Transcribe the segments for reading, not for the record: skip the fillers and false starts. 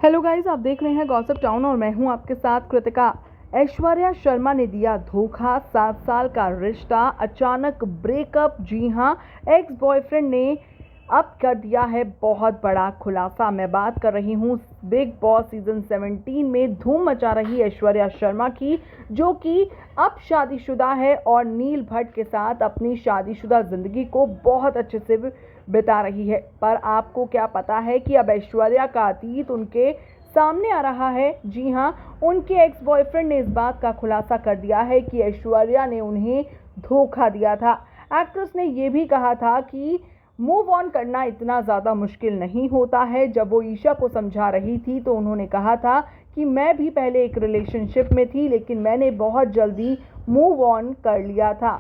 Hello guys, आप देख रहे हैं गॉसिप टाउन और मैं हूं आपके साथ कृतिका। ऐश्वर्या शर्मा ने दिया धोखा, 7 साल का रिश्ता, अचानक ब्रेकअप। जी हां, एक्स बॉयफ्रेंड ने अब कर दिया है बहुत बड़ा खुलासा। मैं बात कर रही हूं बिग बॉस सीजन 17 में धूम मचा रही ऐश्वर्या शर्मा की, जो कि अब शादीशुदा है और नील भट्ट के साथ अपनी शादीशुदा जिंदगी को बहुत अच्छे से बिता रही है। पर आपको क्या पता है कि अब ऐश्वर्या का अतीत उनके सामने आ रहा है। जी हां, उनके एक्स बॉयफ्रेंड ने इस बात का खुलासा कर दिया है कि ऐश्वर्या ने उन्हें धोखा दिया था। एक्ट्रेस ने यह भी कहा था कि मूव ऑन करना इतना ज़्यादा मुश्किल नहीं होता है। जब वो ईशा को समझा रही थी तो उन्होंने कहा था कि मैं भी पहले एक रिलेशनशिप में थी, लेकिन मैंने बहुत जल्दी मूव ऑन कर लिया था।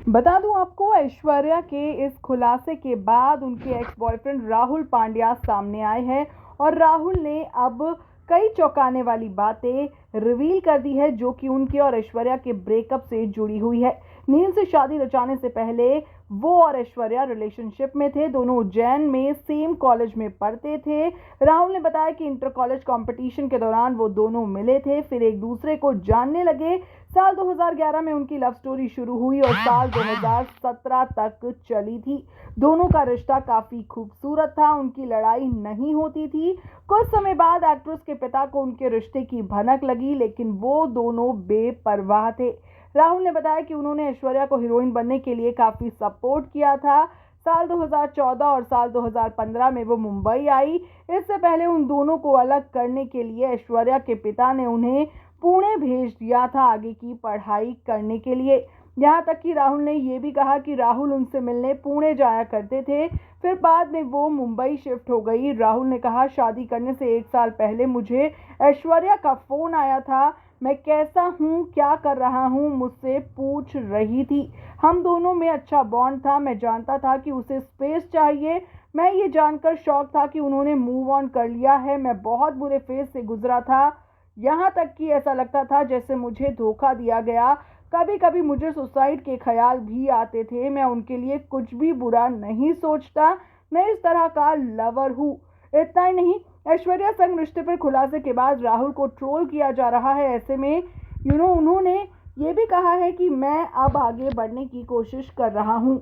बता दूं आपको, ऐश्वर्या के इस खुलासे के बाद उनके एक्स बॉयफ्रेंड राहुल पांड्या सामने आए हैं और राहुल ने अब कई चौंकाने वाली बातें रिवील कर दी है, जो कि उनके और ऐश्वर्या के ब्रेकअप से जुड़ी हुई है। नील से शादी रचाने से पहले वो और ऐश्वर्या रिलेशनशिप में थे। दोनों उज्जैन में सेम कॉलेज में पढ़ते थे। राहुल ने बताया कि इंटर कॉलेज कंपटीशन के दौरान वो दोनों मिले थे, फिर एक दूसरे को जानने लगे। साल 2011 में उनकी लव स्टोरी शुरू हुई और साल 2017 तक चली थी। दोनों का रिश्ता काफी खूबसूरत था, उनकी लड़ाई नहीं होती थी। कुछ समय बाद एक्ट्रेस के पिता को उनके रिश्ते की भनक लगी, लेकिन वो दोनों बेपरवाह थे। राहुल ने बताया कि उन्होंने ऐश्वर्या को हीरोइन बनने के लिए काफी सपोर्ट किया था। साल 2014 और साल 2015 में वो मुंबई आई। इससे पहले उन दोनों को अलग करने के लिए ऐश्वर्या के पिता ने उन्हें पुणे भेज दिया था आगे की पढ़ाई करने के लिए। यहाँ तक कि राहुल ने यह भी कहा कि राहुल उनसे मिलने पुणे जाया करते थे, फिर बाद में वो मुंबई शिफ्ट हो गई। राहुल ने कहा, शादी करने से 1 साल पहले मुझे ऐश्वर्या का फोन आया था। मैं कैसा हूँ, क्या कर रहा हूँ, मुझसे पूछ रही थी। हम दोनों में अच्छा बॉन्ड था। मैं जानता था कि उसे स्पेस चाहिए। मैं ये जानकर शॉक था कि उन्होंने मूव ऑन कर लिया है। मैं बहुत बुरे फेज से गुजरा था, यहाँ तक कि ऐसा लगता था जैसे मुझे धोखा दिया गया। कभी कभी मुझे सुसाइड के ख्याल भी आते थे। मैं उनके लिए कुछ भी बुरा नहीं सोचता। मैं इस तरह का लवर हूँ। इतना ही नहीं, ऐश्वर्या संग रिश्ते पर खुलासे के बाद राहुल को ट्रोल किया जा रहा है। ऐसे में उन्होंने ये भी कहा है कि मैं अब आगे बढ़ने की कोशिश कर रहा हूँ।